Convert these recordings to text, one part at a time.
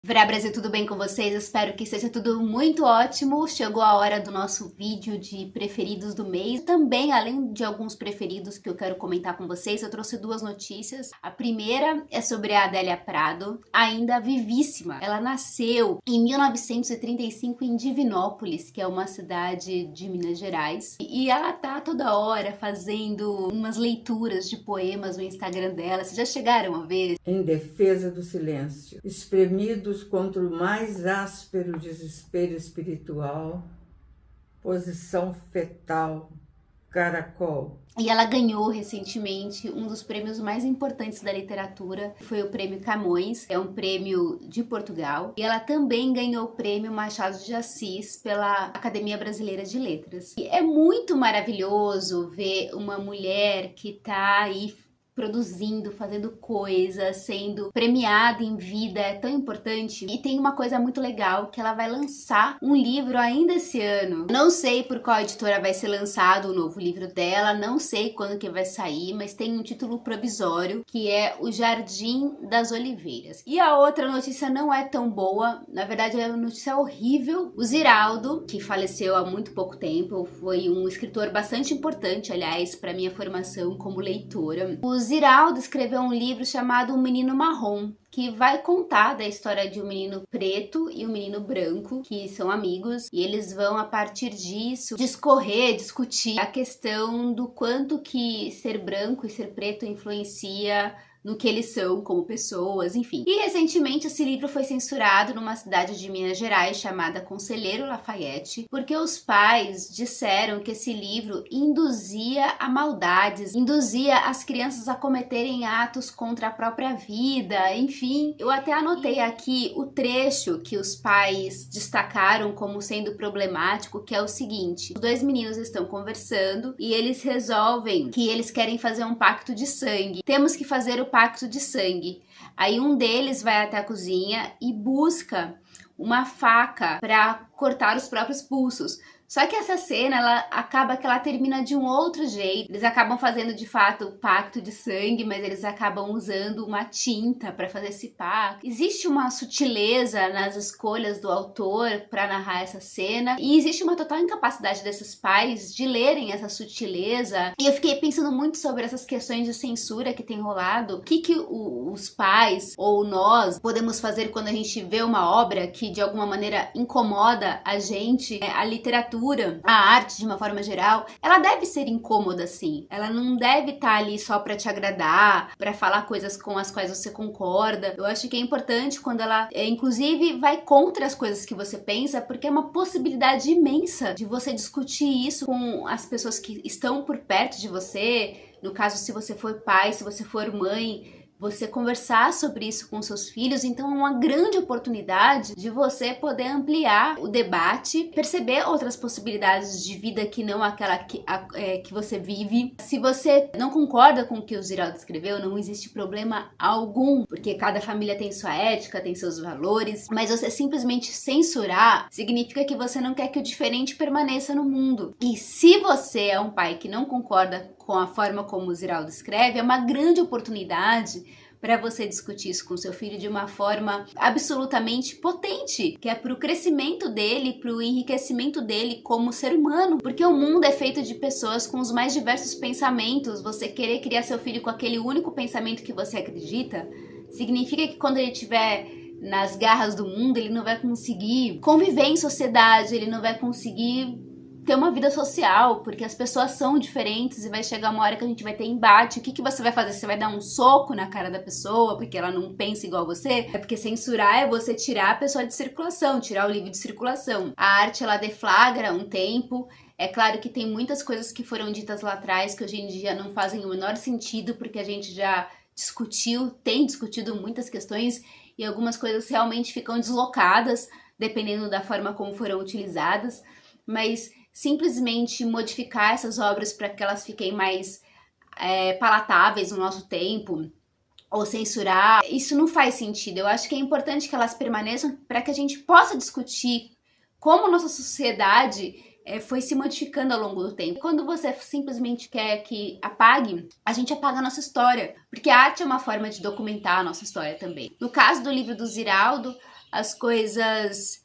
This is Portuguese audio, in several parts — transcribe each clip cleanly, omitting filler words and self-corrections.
Verá Brasil, tudo bem com vocês? Espero que seja tudo muito ótimo. Chegou a hora do nosso vídeo de preferidos do mês. Também, além de alguns preferidos que eu quero comentar com vocês, eu trouxe duas notícias. A primeira é sobre a Adélia Prado, ainda vivíssima. Ela nasceu em 1935 em Divinópolis, que é uma cidade de Minas Gerais. E ela tá toda hora fazendo umas leituras de poemas no Instagram dela. Vocês já chegaram a ver? Em defesa do silêncio, espremidos contra o mais áspero desespero espiritual, posição fetal, caracol. E ela ganhou recentemente um dos prêmios mais importantes da literatura, que foi o Prêmio Camões, é um prêmio de Portugal. E ela também ganhou o Prêmio Machado de Assis pela Academia Brasileira de Letras. E é muito maravilhoso ver uma mulher que tá aí produzindo, fazendo coisas, sendo premiada em vida, é tão importante. E tem uma coisa muito legal, que ela vai lançar um livro ainda esse ano. Não sei por qual editora vai ser lançado o novo livro dela, não sei quando que vai sair, mas tem um título provisório, que é O Jardim das Oliveiras. E a outra notícia não é tão boa, na verdade é uma notícia horrível. O Ziraldo, que faleceu há muito pouco tempo, foi um escritor bastante importante, aliás, para minha formação como leitora. O Ziraldo escreveu um livro chamado O Menino Marrom, que vai contar da história de um menino preto e um menino branco, que são amigos, e eles vão, a partir disso, discutir a questão do quanto que ser branco e ser preto influencia no que eles são como pessoas, enfim. E recentemente esse livro foi censurado numa cidade de Minas Gerais chamada Conselheiro Lafayette, porque os pais disseram que esse livro induzia a maldades, induzia as crianças a cometerem atos contra a própria vida, enfim. Eu até anotei aqui o trecho que os pais destacaram como sendo problemático, que é o seguinte: os dois meninos estão conversando e eles resolvem que eles querem fazer um pacto de sangue. Temos que fazer o pacto de sangue. Aí um deles vai até a cozinha e busca uma faca para cortar os próprios pulsos. Só que essa cena, ela termina de um outro jeito. Eles acabam fazendo de fato o pacto de sangue, mas eles acabam usando uma tinta para fazer esse pacto. Existe uma sutileza nas escolhas do autor para narrar essa cena, e existe uma total incapacidade desses pais de lerem essa sutileza. E eu fiquei pensando muito sobre essas questões de censura que tem rolado. O que os pais ou nós podemos fazer quando a gente vê uma obra que de alguma maneira incomoda a gente? A literatura, a arte de uma forma geral, ela deve ser incômoda, sim. Ela não deve estar ali só pra te agradar, pra falar coisas com as quais você concorda. Eu acho que é importante quando ela, inclusive, vai contra as coisas que você pensa, porque é uma possibilidade imensa de você discutir isso com as pessoas que estão por perto de você. No caso, se você for pai, se você for mãe, você conversar sobre isso com seus filhos. Então é uma grande oportunidade de você poder ampliar o debate, perceber outras possibilidades de vida que não aquela que você vive. Se você não concorda com o que o Ziraldo escreveu, não existe problema algum, porque cada família tem sua ética, tem seus valores, mas você simplesmente censurar significa que você não quer que o diferente permaneça no mundo. E se você é um pai que não concorda com a forma como o Ziraldo escreve, é uma grande oportunidade para você discutir isso com seu filho de uma forma absolutamente potente, que é para o crescimento dele, para o enriquecimento dele como ser humano, porque o mundo é feito de pessoas com os mais diversos pensamentos. Você querer criar seu filho com aquele único pensamento que você acredita, significa que quando ele tiver nas garras do mundo, ele não vai conseguir conviver em sociedade, ele não vai conseguir ter uma vida social, porque as pessoas são diferentes e vai chegar uma hora que a gente vai ter embate. O que você vai fazer? Você vai dar um soco na cara da pessoa porque ela não pensa igual você? É porque censurar é você tirar a pessoa de circulação, tirar o livro de circulação. A arte, ela deflagra um tempo. É claro que tem muitas coisas que foram ditas lá atrás que hoje em dia não fazem o menor sentido, porque a gente já tem discutido muitas questões e algumas coisas realmente ficam deslocadas, dependendo da forma como foram utilizadas, mas simplesmente modificar essas obras para que elas fiquem mais palatáveis no nosso tempo, ou censurar, isso não faz sentido. Eu acho que é importante que elas permaneçam para que a gente possa discutir como a nossa sociedade foi se modificando ao longo do tempo. Quando você simplesmente quer que apague, a gente apaga a nossa história, porque a arte é uma forma de documentar a nossa história também. No caso do livro do Ziraldo, as coisas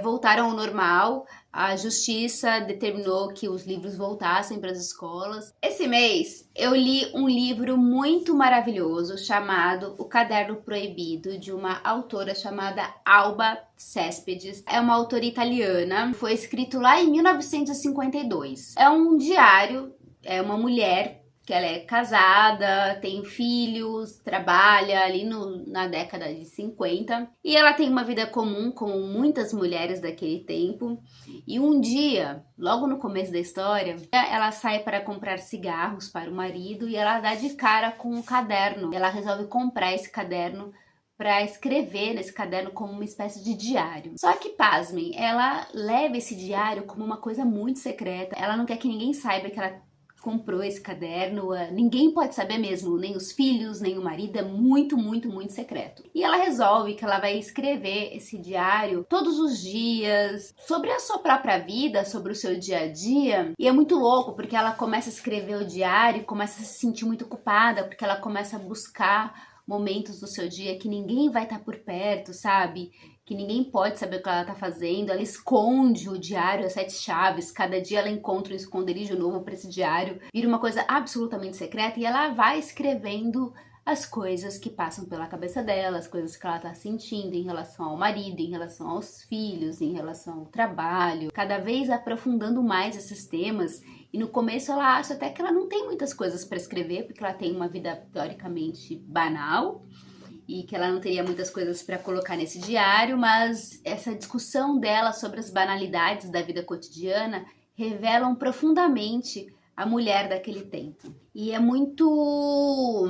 voltaram ao normal. A justiça determinou que os livros voltassem para as escolas. Esse mês eu li um livro muito maravilhoso chamado O Caderno Proibido, de uma autora chamada Alba Cespedes. É uma autora italiana, foi escrito lá em 1952. É um diário, é uma mulher que ela é casada, tem filhos, trabalha ali na década de 50 e ela tem uma vida comum como muitas mulheres daquele tempo. E um dia, logo no começo da história, ela sai para comprar cigarros para o marido e ela dá de cara com um caderno. Ela resolve comprar esse caderno para escrever nesse caderno como uma espécie de diário. Só que, pasmem, ela leva esse diário como uma coisa muito secreta. Ela não quer que ninguém saiba que ela comprou esse caderno, ninguém pode saber mesmo, nem os filhos, nem o marido, é muito, muito, muito secreto. E ela resolve que ela vai escrever esse diário todos os dias, sobre a sua própria vida, sobre o seu dia a dia, e é muito louco, porque ela começa a escrever o diário, começa a se sentir muito culpada, porque ela começa a buscar momentos do seu dia que ninguém vai estar por perto, sabe? Que ninguém pode saber o que ela tá fazendo. Ela esconde o diário, as 7 chaves. Cada dia ela encontra um esconderijo novo para esse diário. Vira uma coisa absolutamente secreta e ela vai escrevendo as coisas que passam pela cabeça dela, as coisas que ela tá sentindo em relação ao marido, em relação aos filhos, em relação ao trabalho. Cada vez aprofundando mais esses temas. E no começo ela acha até que ela não tem muitas coisas para escrever, porque ela tem uma vida teoricamente banal e que ela não teria muitas coisas para colocar nesse diário, mas essa discussão dela sobre as banalidades da vida cotidiana revelam profundamente a mulher daquele tempo. E é muito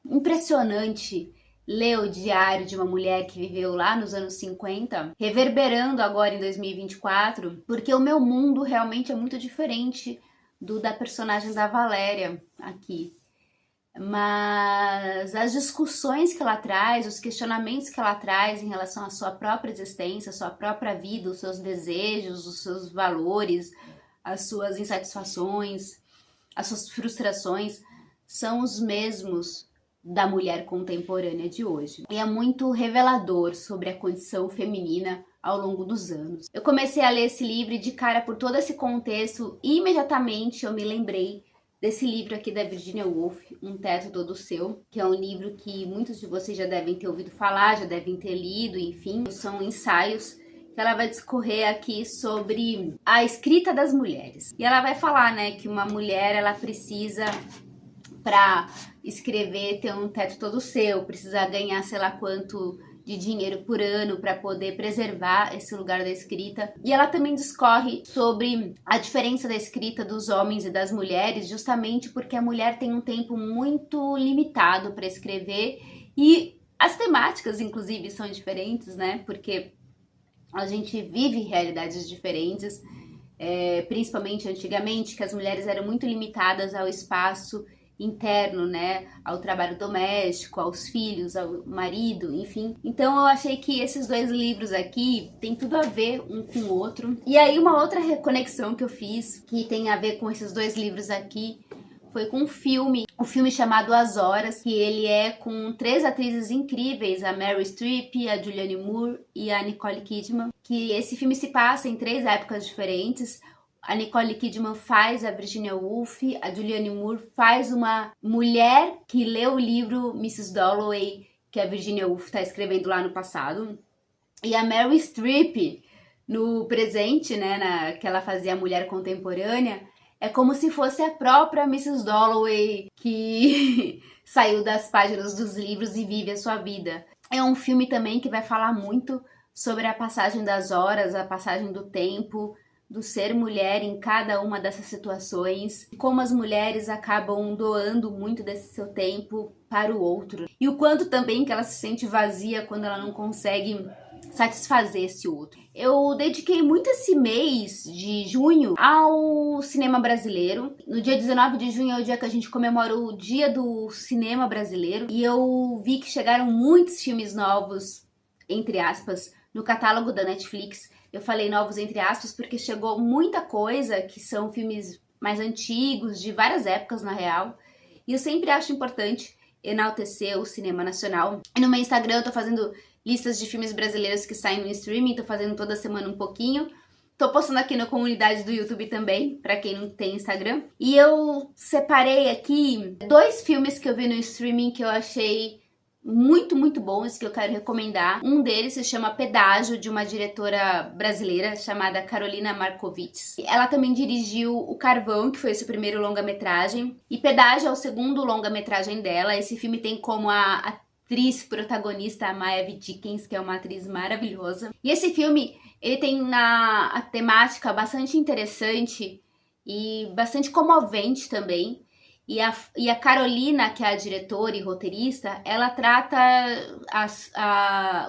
impressionante ler o diário de uma mulher que viveu lá nos anos 50, reverberando agora em 2024, porque o meu mundo realmente é muito diferente do da personagem da Valéria aqui. Mas as discussões que ela traz, os questionamentos que ela traz em relação à sua própria existência, à sua própria vida, os seus desejos, os seus valores, as suas insatisfações, as suas frustrações, são os mesmos da mulher contemporânea de hoje. E é muito revelador sobre a condição feminina ao longo dos anos. Eu comecei a ler esse livro e de cara por todo esse contexto, imediatamente eu me lembrei desse livro aqui da Virginia Woolf, Um Teto Todo Seu, que é um livro que muitos de vocês já devem ter ouvido falar, já devem ter lido, enfim, são ensaios que ela vai discorrer aqui sobre a escrita das mulheres. E ela vai falar, né, que uma mulher, ela precisa, para escrever, ter um teto todo seu, precisa ganhar sei lá quanto de dinheiro por ano para poder preservar esse lugar da escrita. E ela também discorre sobre a diferença da escrita dos homens e das mulheres, justamente porque a mulher tem um tempo muito limitado para escrever e as temáticas, inclusive, são diferentes, né? Porque a gente vive realidades diferentes, principalmente antigamente, que as mulheres eram muito limitadas ao espaço interno, né, ao trabalho doméstico, aos filhos, ao marido, enfim. Então eu achei que esses dois livros aqui tem tudo a ver um com o outro. E aí uma outra reconexão que eu fiz, que tem a ver com esses dois livros aqui, foi com um filme chamado As Horas, que ele é com 3 atrizes incríveis, a Meryl Streep, a Julianne Moore e a Nicole Kidman, que esse filme se passa em 3 épocas diferentes. A Nicole Kidman faz a Virginia Woolf, a Julianne Moore faz uma mulher que lê o livro Mrs. Dalloway, que a Virginia Woolf está escrevendo lá no passado. E a Meryl Streep, no presente, né, que ela fazia a mulher contemporânea, é como se fosse a própria Mrs. Dalloway que saiu das páginas dos livros e vive a sua vida. É um filme também que vai falar muito sobre a passagem das horas, a passagem do tempo, do ser mulher em cada uma dessas situações, como as mulheres acabam doando muito desse seu tempo para o outro, e o quanto também que ela se sente vazia quando ela não consegue satisfazer esse outro. Eu dediquei muito esse mês de junho ao cinema brasileiro. No dia 19 de junho é o dia que a gente comemora o Dia do Cinema Brasileiro, e eu vi que chegaram muitos filmes novos, entre aspas, no catálogo da Netflix. Eu falei novos entre aspas porque chegou muita coisa que são filmes mais antigos, de várias épocas na real. E eu sempre acho importante enaltecer o cinema nacional. E no meu Instagram eu tô fazendo listas de filmes brasileiros que saem no streaming, tô fazendo toda semana um pouquinho. Tô postando aqui na comunidade do YouTube também, pra quem não tem Instagram. E eu separei aqui 2 filmes que eu vi no streaming que eu achei muito bons, que eu quero recomendar. Um deles se chama Pedágio, de uma diretora brasileira chamada Carolina Marcovitz. Ela também dirigiu O Carvão, que foi seu primeiro longa-metragem. E Pedágio é o segundo longa-metragem dela. Esse filme tem como a atriz protagonista a Maeve Dickens, que é uma atriz maravilhosa. E esse filme, ele tem a temática bastante interessante e bastante comovente também. E a Carolina, que é a diretora e roteirista, ela trata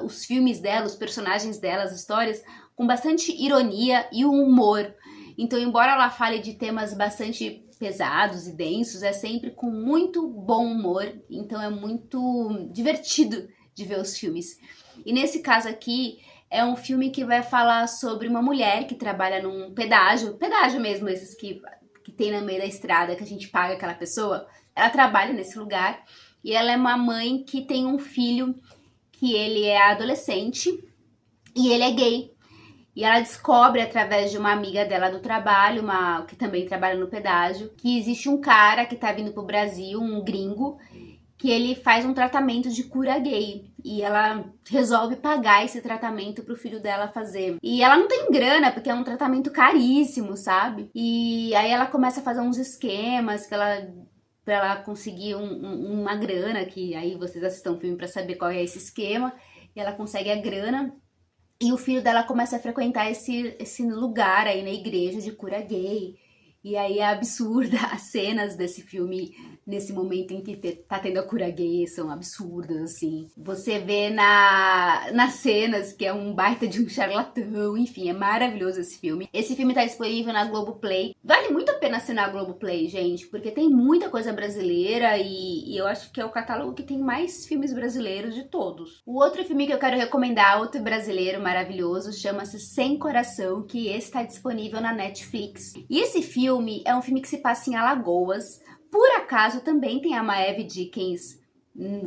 os filmes dela, os personagens dela, as histórias, com bastante ironia e humor. Então, embora ela fale de temas bastante pesados e densos, é sempre com muito bom humor. Então, é muito divertido de ver os filmes. E nesse caso aqui, é um filme que vai falar sobre uma mulher que trabalha num pedágio mesmo, esses que tem no meio da estrada, que a gente paga aquela pessoa. Ela trabalha nesse lugar e ela é uma mãe que tem um filho que ele é adolescente e ele é gay. E ela descobre através de uma amiga dela do trabalho, que também trabalha no pedágio, que existe um cara que tá vindo pro Brasil, um gringo, que ele faz um tratamento de cura gay. E ela resolve pagar esse tratamento pro filho dela fazer. E ela não tem grana, porque é um tratamento caríssimo, sabe? E aí ela começa a fazer uns esquemas pra ela conseguir uma grana, que aí vocês assistam o filme pra saber qual é esse esquema. E ela consegue a grana. E o filho dela começa a frequentar esse lugar aí na igreja de cura gay. E aí é absurda as cenas desse filme nesse momento em que tá tendo a cura gay, são absurdas, assim. Você vê nas cenas que é um baita de um charlatão, enfim, é maravilhoso esse filme. Esse filme tá disponível na Globoplay. Vale muito a pena assinar a Globoplay, gente, porque tem muita coisa brasileira e eu acho que é o catálogo que tem mais filmes brasileiros de todos. O outro filme que eu quero recomendar, outro brasileiro maravilhoso, chama-se Sem Coração, que esse tá disponível na Netflix. E esse filme é um filme que se passa em Alagoas. Por acaso também tem a Maeve Dickens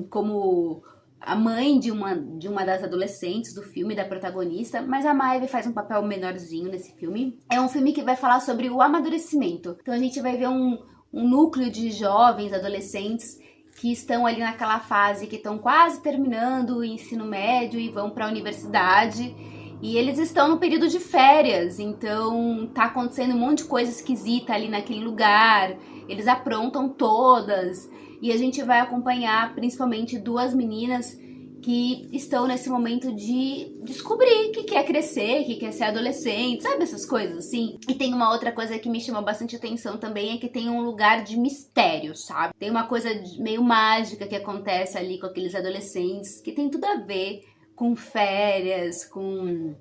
como a mãe de uma das adolescentes do filme, da protagonista, mas a Maeve faz um papel menorzinho nesse filme. É um filme que vai falar sobre o amadurecimento. Então a gente vai ver um núcleo de jovens, adolescentes, que estão ali naquela fase que estão quase terminando o ensino médio e vão para a universidade. E eles estão no período de férias, então tá acontecendo um monte de coisa esquisita ali naquele lugar. Eles aprontam todas e a gente vai acompanhar principalmente 2 meninas que estão nesse momento de descobrir que quer crescer, que quer ser adolescente, sabe essas coisas assim? E tem uma outra coisa que me chamou bastante atenção também, é que tem um lugar de mistério, sabe? Tem uma coisa meio mágica que acontece ali com aqueles adolescentes, que tem tudo a ver com férias, com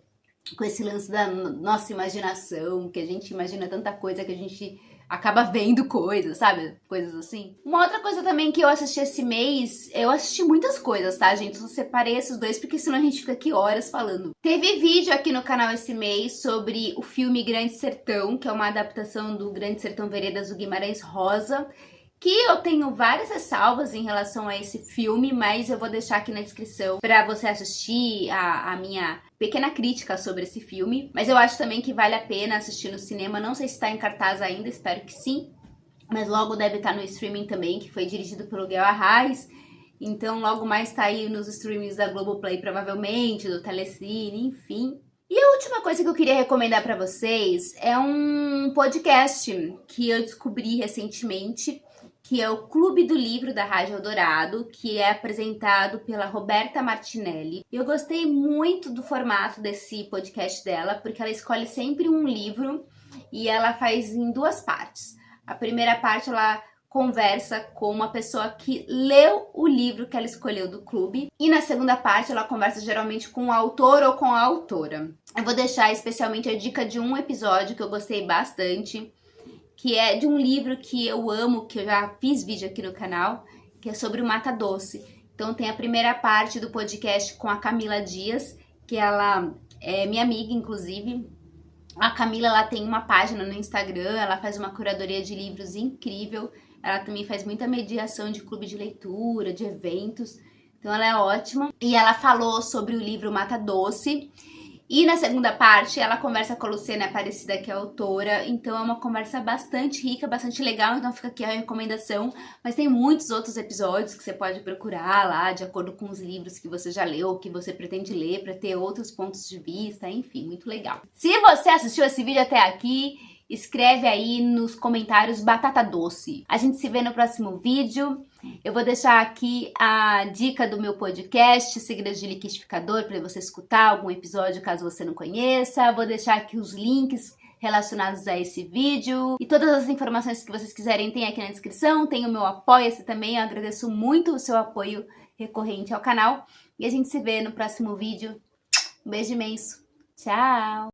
esse lance da nossa imaginação, que a gente imagina tanta coisa que a gente acaba vendo coisas, sabe? Coisas assim. Uma outra coisa também que eu assisti esse mês, eu assisti muitas coisas, tá, gente? Eu separei esses 2 porque senão a gente fica aqui horas falando. Teve vídeo aqui no canal esse mês sobre o filme Grande Sertão, que é uma adaptação do Grande Sertão Veredas do Guimarães Rosa, que eu tenho várias ressalvas em relação a esse filme, mas eu vou deixar aqui na descrição para você assistir a minha pequena crítica sobre esse filme. Mas eu acho também que vale a pena assistir no cinema, não sei se está em cartaz ainda, espero que sim, mas logo deve estar no streaming também, que foi dirigido pelo Guel Arraes, então logo mais tá aí nos streamings da Globoplay provavelmente, do Telecine, enfim. E a última coisa que eu queria recomendar para vocês é um podcast que eu descobri recentemente, que é o Clube do Livro da Rádio Eldorado, que é apresentado pela Roberta Martinelli. Eu gostei muito do formato desse podcast dela, porque ela escolhe sempre um livro e ela faz em 2 partes. A primeira parte ela conversa com uma pessoa que leu o livro que ela escolheu do clube, e na segunda parte ela conversa geralmente com o autor ou com a autora. Eu vou deixar especialmente a dica de um episódio que eu gostei bastante, que é de um livro que eu amo, que eu já fiz vídeo aqui no canal, que é sobre o Mata Doce. Então tem a primeira parte do podcast com a Camila Dias, que ela é minha amiga, inclusive. A Camila, ela tem uma página no Instagram, ela faz uma curadoria de livros incrível. Ela também faz muita mediação de clube de leitura, de eventos. Então ela é ótima. E ela falou sobre o livro Mata Doce. E na segunda parte, ela conversa com a Luciana Aparecida, que é a autora. Então é uma conversa bastante rica, bastante legal. Então fica aqui a recomendação. Mas tem muitos outros episódios que você pode procurar lá, de acordo com os livros que você já leu, que você pretende ler, para ter outros pontos de vista. Enfim, muito legal. Se você assistiu esse vídeo até aqui, escreve aí nos comentários batata doce. A gente se vê no próximo vídeo. Eu vou deixar aqui a dica do meu podcast, Segredos de Liquidificador, para você escutar algum episódio caso você não conheça. Vou deixar aqui os links relacionados a esse vídeo. E todas as informações que vocês quiserem tem aqui na descrição. Tem o meu Apoia-se também. Eu agradeço muito o seu apoio recorrente ao canal. E a gente se vê no próximo vídeo. Um beijo imenso. Tchau!